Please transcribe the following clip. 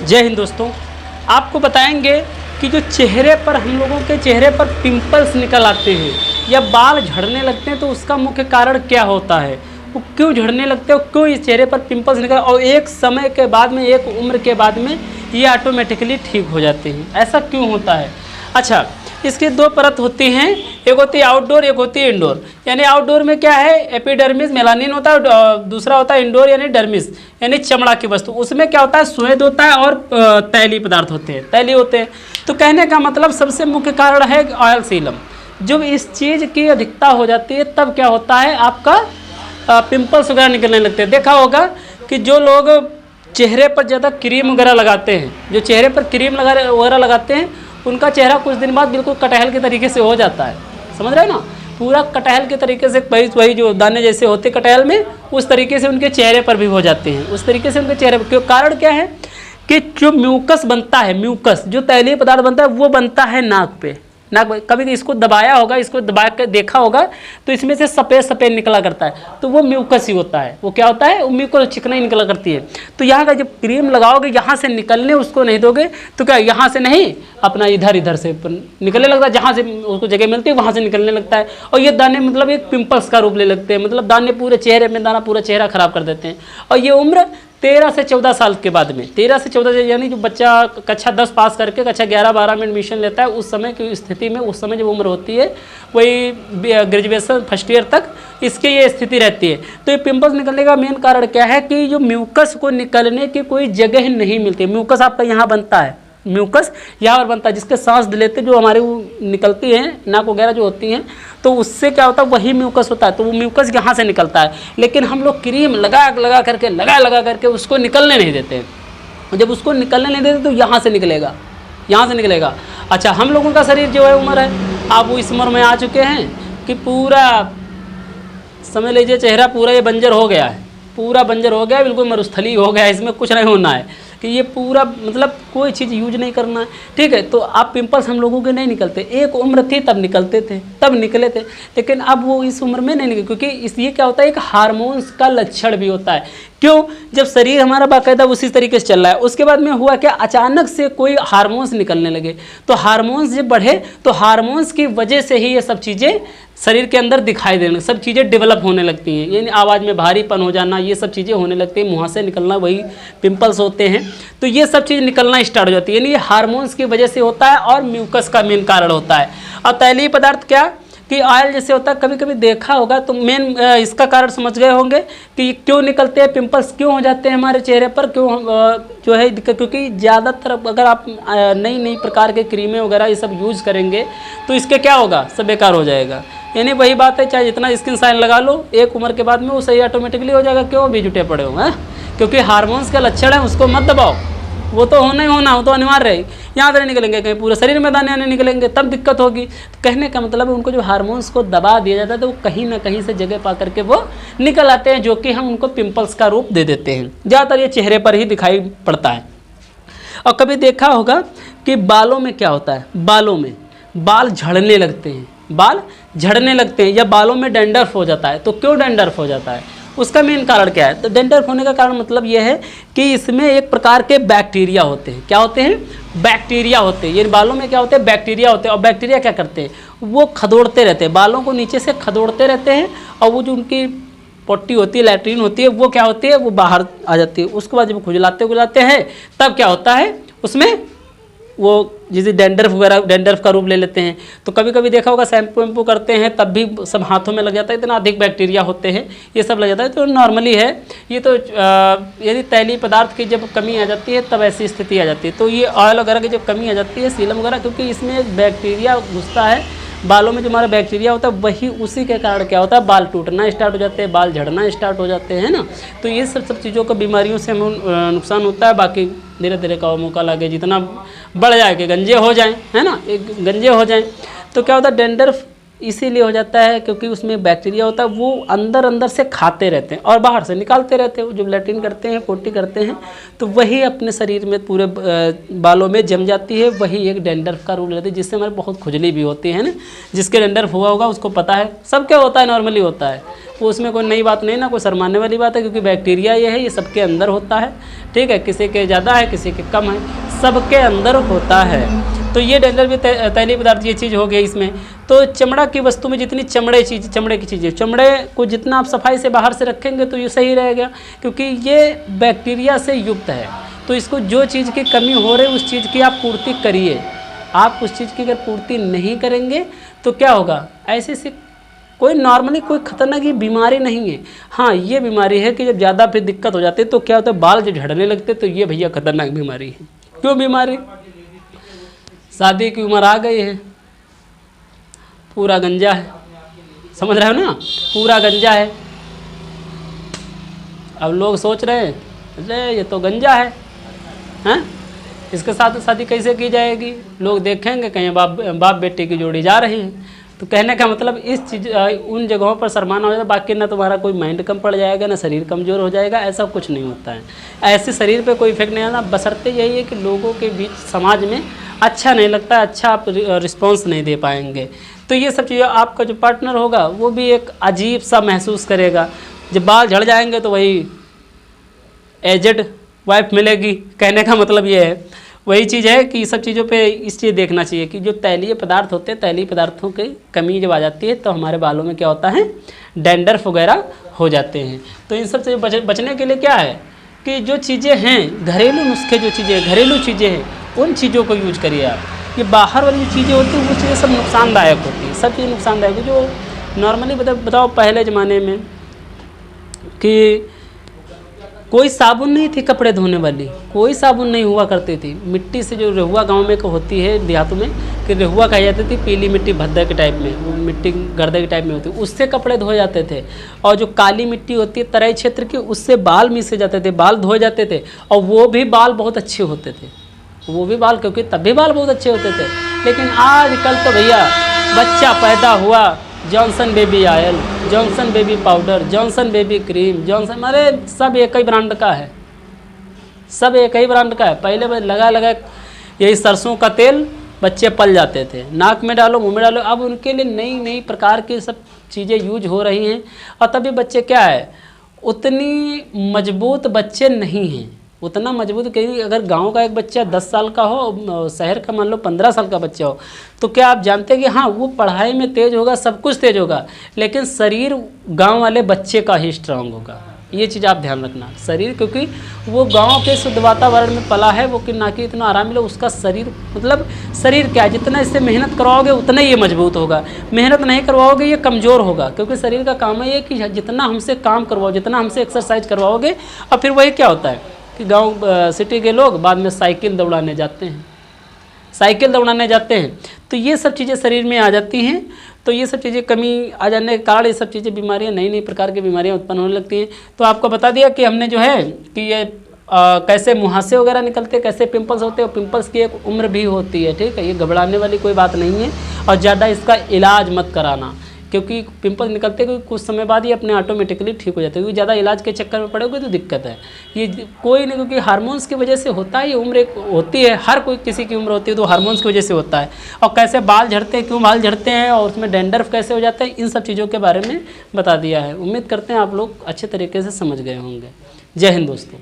जय हिंद दोस्तों। आपको बताएंगे कि जो चेहरे पर हम लोगों के चेहरे पर पिंपल्स निकल आते हैं या बाल झड़ने लगते हैं तो उसका मुख्य कारण क्या होता है, वो क्यों झड़ने लगते हैं, क्यों इस चेहरे पर पिंपल्स निकल और एक समय के बाद में, एक उम्र के बाद में ये ऑटोमेटिकली ठीक हो जाते हैं, ऐसा क्यों होता है। अच्छा, इसकी दो परत होती हैं, एक होती है आउटडोर, एक होती है इंडोर। यानी आउटडोर में क्या है, एपिडर्मिस मेलानिन होता है और दूसरा होता है इंडोर यानी डर्मिस यानी चमड़ा की वस्तु। उसमें क्या होता है, स्वेद होता है और तैलीय पदार्थ होते हैं, तैलीय होते हैं। तो कहने का मतलब सबसे मुख्य कारण है ऑयल सीलम। जब इस चीज़ की अधिकता हो जाती है तब क्या होता है, आपका पिंपल्स वगैरह निकलने लगते हैं। देखा होगा कि जो लोग चेहरे पर ज़्यादा क्रीम वगैरह लगाते हैं, जो चेहरे पर क्रीम वगैरह लगाते हैं, उनका चेहरा कुछ दिन बाद बिल्कुल कटहल के तरीके से हो जाता है। समझ रहे हैं ना, पूरा कटहल के तरीके से, वही जो दाने जैसे होते कटहल में, उस तरीके से उनके चेहरे पर भी हो जाते हैं। उस तरीके से उनके चेहरे पर क्यों, कारण क्या है कि जो म्यूकस बनता है, म्यूकस जो तैलीय पदार्थ बनता है वो बनता है नाक पे। कभी इसको दबाया होगा, इसको दबा कर देखा होगा तो इसमें से सफ़ेद सफ़ेद निकला करता है, तो वो म्यूकस ही होता है। वो क्या होता है, वो म्यूकस चिकनाई निकला करती है। तो यहाँ का जब क्रीम लगाओगे, यहाँ से निकलने उसको नहीं दोगे तो क्या यहाँ से नहीं, अपना इधर से निकलने लगता है, जहाँ से उसको जगह मिलती है वहाँ से निकलने लगता है। और ये दाने मतलब एक पिंपल्स का रूप ले लगते हैं, मतलब दाने पूरे चेहरे में, दाना पूरा चेहरा खराब कर देते हैं। और ये उम्र 13 से 14 साल के बाद में, 13 से 14 यानी जो बच्चा कक्षा 10 पास करके कक्षा 11-12 में एडमिशन लेता है, उस समय की स्थिति में, उस समय जब उम्र होती है वही ग्रेजुएशन फर्स्ट ईयर तक इसकी ये स्थिति रहती है। तो ये पिंपल्स निकलने का मेन कारण क्या है कि जो म्यूकस को निकलने की कोई जगह नहीं मिलती। म्यूकस आपका यहाँ बनता है, म्यूकस यहाँ पर बनता है, जिसके सांस लेते जो हमारे वो निकलती हैं, नाक वगैरह जो होती हैं, तो उससे क्या होता है, वही म्यूकस होता है। तो वो म्यूकस यहाँ से निकलता है, लेकिन हम लोग क्रीम लगा करके उसको निकलने नहीं देते हैं। जब उसको निकलने नहीं देते तो यहाँ से निकलेगा, यहाँ से निकलेगा। अच्छा, हम लोगों का शरीर जो है, उम्र है, आप वो इस उम्र में आ चुके हैं कि पूरा समझ लीजिए चेहरा पूरा ये बंजर हो गया है, पूरा बंजर हो गया है, बिल्कुल मरुस्थली हो गया है, इसमें कुछ नहीं होना है कि ये पूरा मतलब कोई चीज़ यूज नहीं करना है, ठीक है। तो अब पिंपल्स हम लोगों के नहीं निकलते। एक उम्र थी तब निकलते थे, तब निकले थे, लेकिन अब वो इस उम्र में नहीं निकले, क्योंकि इसलिए क्या होता है, एक हार्मोन्स का लक्षण भी होता है। क्यों, जब शरीर हमारा बाकायदा उसी तरीके से चल रहा है, उसके बाद में हुआ क्या, अचानक से कोई हार्मोन्स निकलने लगे। तो हार्मोन्स जब बढ़े तो हार्मोन्स की वजह से ही ये सब चीज़ें शरीर के अंदर दिखाई देने, सब चीज़ें डेवलप होने लगती हैं। यानी आवाज़ में भारीपन हो जाना, ये सब चीज़ें होने लगती हैं, मुँह से निकलना, वही पिंपल्स होते हैं। तो ये सब चीज़ निकलना स्टार्ट हो जाती है, यानी ये हार्मोन्स की वजह से होता है और म्यूकस का मेन कारण होता है। और तैलीय पदार्थ क्या कि ऑयल जैसे होता है, कभी कभी देखा होगा तो मेन इसका कारण समझ गए होंगे कि क्यों निकलते हैं पिंपल्स, क्यों हो जाते हैं हमारे चेहरे पर, क्यों जो है दिक्कत। क्योंकि ज़्यादातर अगर आप नई नई प्रकार के क्रीमें वगैरह ये सब यूज़ करेंगे तो इसके क्या होगा, सब बेकार हो जाएगा। यानी वही बात है, चाहे जितना स्किन साइन लगा लो, एक उम्र के बाद में वो सही ऑटोमेटिकली हो जाएगा। क्यों भी जुटे पड़े हो, हैं, क्योंकि हार्मोन्स का लक्षण है, उसको मत दबाओ, वो तो होना ही होना, वो तो अनिवार्य है। यहाँ से निकलेंगे, कहीं पूरे शरीर में दाने आने निकलेंगे, तब दिक्कत होगी। तो कहने का मतलब है, उनको जो हार्मोन्स को दबा दिया जाता है तो वो कहीं ना कहीं से जगह पा करके वो निकल आते हैं, जो कि हम उनको पिंपल्स का रूप दे देते हैं। ज़्यादातर ये चेहरे पर ही दिखाई पड़ता है। और कभी देखा होगा कि बालों में क्या होता है, बालों में बाल झड़ने लगते हैं, बाल झड़ने लगते हैं या बालों में डैंड्रफ हो जाता है। तो क्यों डैंड्रफ हो जाता है, उसका मेन कारण क्या है। तो डैंड्रफ होने का कारण मतलब यह है कि इसमें एक प्रकार के बैक्टीरिया होते हैं। क्या होते हैं, बैक्टीरिया होते हैं। ये बालों में क्या होते हैं, बैक्टीरिया होते हैं। और बैक्टीरिया क्या करते हैं, वो खदोड़ते रहते हैं, बालों को नीचे से खदोड़ते रहते हैं, और वो जो उनकी पट्टी होती है, लैट्रिन होती है, वो क्या होती है, वो बाहर आ जाती है। उसके बाद जब खुजलाते हैं तब क्या होता है, उसमें वो जैसे डैंड्रफ वगैरह, डैंड्रफ का रूप ले लेते हैं। तो कभी कभी देखा होगा शैम्पू वैम्पू करते हैं तब भी सब हाथों में लग जाता है, इतना अधिक बैक्टीरिया होते हैं, ये सब लग जाता है। तो नॉर्मली है ये। तो यदि तैलीय पदार्थ की जब कमी आ जाती है तब ऐसी स्थिति आ जाती है। तो ये ऑयल वगैरह की जब कमी आ जाती है, सीलम वगैरह, क्योंकि इसमें बैक्टीरिया घुसता है, बालों में जो हमारा बैक्टीरिया होता है, वही उसी के कारण क्या होता है, बाल टूटना स्टार्ट हो जाते हैं, बाल झड़ना स्टार्ट हो जाते हैं ना। तो ये सब चीज़ों को, बीमारियों से हमें नुकसान होता है। बाकी धीरे धीरे का मौका लगे, जितना बढ़ जाए कि गंजे हो जाएं, है ना, एक गंजे हो जाएं। तो क्या होता है, डैंड्रफ इसीलिए हो जाता है क्योंकि उसमें बैक्टीरिया होता है, वो अंदर से खाते रहते हैं और बाहर से निकालते रहते हैं। जब लैट्रिन करते हैं, पोटी करते हैं, तो वही अपने शरीर में पूरे बालों में जम जाती है, वही एक डैंड्रफ का रूप लेती है, जिससे हमारे बहुत खुजली भी होती है ना। जिसके डैंड्रफ हुआ होगा उसको पता है, सबके होता है, नॉर्मली होता है। वो उसमें कोई नई बात नहीं ना, कोई शर्माने वाली बात है, क्योंकि बैक्टीरिया ये सबके अंदर होता है, ठीक है। किसी के ज़्यादा है, किसी के कम है, सबके अंदर होता है। तो ये डेंजर भी तैलीय पदार्थ ये चीज़ हो गई इसमें। तो चमड़ा की वस्तु में जितनी चमड़े की चीज़ें, चमड़े को जितना आप सफाई से बाहर से रखेंगे तो ये सही रहेगा, क्योंकि ये बैक्टीरिया से युक्त है। तो इसको जो चीज़ की कमी हो रही है उस चीज़ की आप पूर्ति करिए। आप उस चीज़ की अगर पूर्ति नहीं करेंगे तो क्या होगा, ऐसे से कोई नॉर्मली कोई खतरनाक ये बीमारी नहीं है। हाँ, ये बीमारी है कि जब ज़्यादा फिर दिक्कत हो जाती है तो क्या होता है, बाल जब झड़ने लगते तो ये भैया खतरनाक बीमारी है। क्यों बीमारी, शादी की उम्र आ गई है, पूरा गंजा है, समझ रहे हो ना, पूरा गंजा है। अब लोग सोच रहे हैं अरे ये तो गंजा है, हैं, इसके साथ शादी कैसे की जाएगी। लोग देखेंगे कहीं बाप बेटे की जोड़ी जा रही है। तो कहने का मतलब इस चीज़ उन जगहों पर शर्माना हो जाता, बाकी ना तुम्हारा कोई माइंड कम पड़ जाएगा, ना शरीर कमज़ोर हो जाएगा, ऐसा कुछ नहीं होता है। ऐसे शरीर पे कोई इफेक्ट नहीं आता, बशर्ते यही है कि लोगों के बीच समाज में अच्छा नहीं लगता, अच्छा आप रिस्पॉन्स नहीं दे पाएंगे। तो ये सब चीज़ें आपका जो पार्टनर होगा वो भी एक अजीब सा महसूस करेगा। जब बाल झड़ जाएंगे तो वही एजेड वाइफ मिलेगी, कहने का मतलब ये है। वही चीज़ है कि सब चीज़ों पे इस चीज़ देखना चाहिए कि जो तैलीय पदार्थ होते हैं, तैलीय पदार्थों की कमी जब आ जाती है तो हमारे बालों में क्या होता है, डैंड्रफ वगैरह हो जाते हैं। तो इन सब से बचने के लिए क्या है कि जो चीज़ें हैं, घरेलू नुस्खे जो चीज़ें, घरेलू चीज़ें हैं, उन चीज़ों को यूज करिए आप। ये बाहर वाली जो चीज़ें होती हैं वो चीज़ें सब नुकसानदायक होती हैं, सब चीज़ें नुकसानदायक है। जो नॉर्मली बताओ पहले ज़माने में कि कोई साबुन नहीं थी कपड़े धोने वाली, कोई साबुन नहीं हुआ करती थी। मिट्टी से जो रेहुआ गांव में होती है देहातों में, कि रेहुआ कही जाती थी, पीली मिट्टी भद्दा के टाइप में, वो मिट्टी गर्दे के टाइप में होती है, उससे कपड़े धोए जाते थे। और जो काली मिट्टी होती है तराई क्षेत्र की, उससे बाल मिसे जाते थे, बाल धोए जाते थे, और वो भी बाल बहुत अच्छे होते थे, वो भी बाल, क्योंकि तब भी बाल बहुत अच्छे होते थे। लेकिन आजकल तो भैया बच्चा पैदा हुआ, Johnson baby oil, Johnson baby powder, Johnson baby cream, Johnson, अरे सब एक ही ब्रांड का है, सब एक ही ब्रांड का है। पहले लगा यही सरसों का तेल बच्चे पल जाते थे, नाक में डालो, मुंह में डालो। अब उनके लिए नई प्रकार की सब चीज़ें यूज हो रही हैं, और तभी बच्चे क्या है, उतनी मजबूत बच्चे नहीं हैं, उतना मजबूत। कहीं अगर गांव का एक बच्चा 10 साल का हो, शहर का मान लो 15 साल का बच्चा हो, तो क्या आप जानते हैं कि हाँ वो पढ़ाई में तेज होगा, सब कुछ तेज होगा, लेकिन शरीर गांव वाले बच्चे का ही स्ट्रांग होगा। ये चीज़ आप ध्यान रखना, शरीर, क्योंकि वो गांव के शुद्ध वातावरण में पला है, वो कि ना कि इतना आराम मिले उसका शरीर। मतलब शरीर क्या है, जितना इससे मेहनत करवाओगे उतना ही ये मजबूत होगा, मेहनत नहीं करवाओगे ये कमज़ोर होगा। क्योंकि शरीर का काम है ये कि जितना हमसे काम करवाओ, जितना हमसे एक्सरसाइज करवाओगे। और फिर वही क्या होता है कि गांव सिटी के लोग बाद में साइकिल दौड़ाने जाते हैं, साइकिल दौड़ाने जाते हैं, तो ये सब चीज़ें शरीर में आ जाती हैं। तो ये सब चीज़ें कमी आ जाने के कारण ये सब चीज़ें बीमारियां, नई प्रकार की बीमारियां उत्पन्न होने लगती हैं। तो आपको बता दिया कि हमने जो है कि ये कैसे मुहासे वगैरह निकलते हैं, कैसे पिंपल्स होते हैं, और पिंपल्स की एक उम्र भी होती है, ठीक है। ये घबराने वाली कोई बात नहीं है, और ज़्यादा इसका इलाज मत कराना, क्योंकि पिंपल्स निकलते हैं कुछ समय बाद ये अपने ऑटोमेटिकली ठीक हो जाते हैं। क्योंकि ज़्यादा इलाज के चक्कर में पड़ोगे तो दिक्कत है। ये कोई नहीं, क्योंकि हार्मोन्स की वजह से होता है, ये उम्र एक होती है, हर कोई किसी की उम्र होती है तो हार्मोन्स की वजह से होता है। और कैसे बाल झड़ते हैं, क्यों बाल झड़ते हैं, और उसमें डैंड्रफ कैसे हो जाता है, इन सब चीज़ों के बारे में बता दिया है। उम्मीद करते हैं आप लोग अच्छे तरीके से समझ गए होंगे। जय हिंद दोस्तों।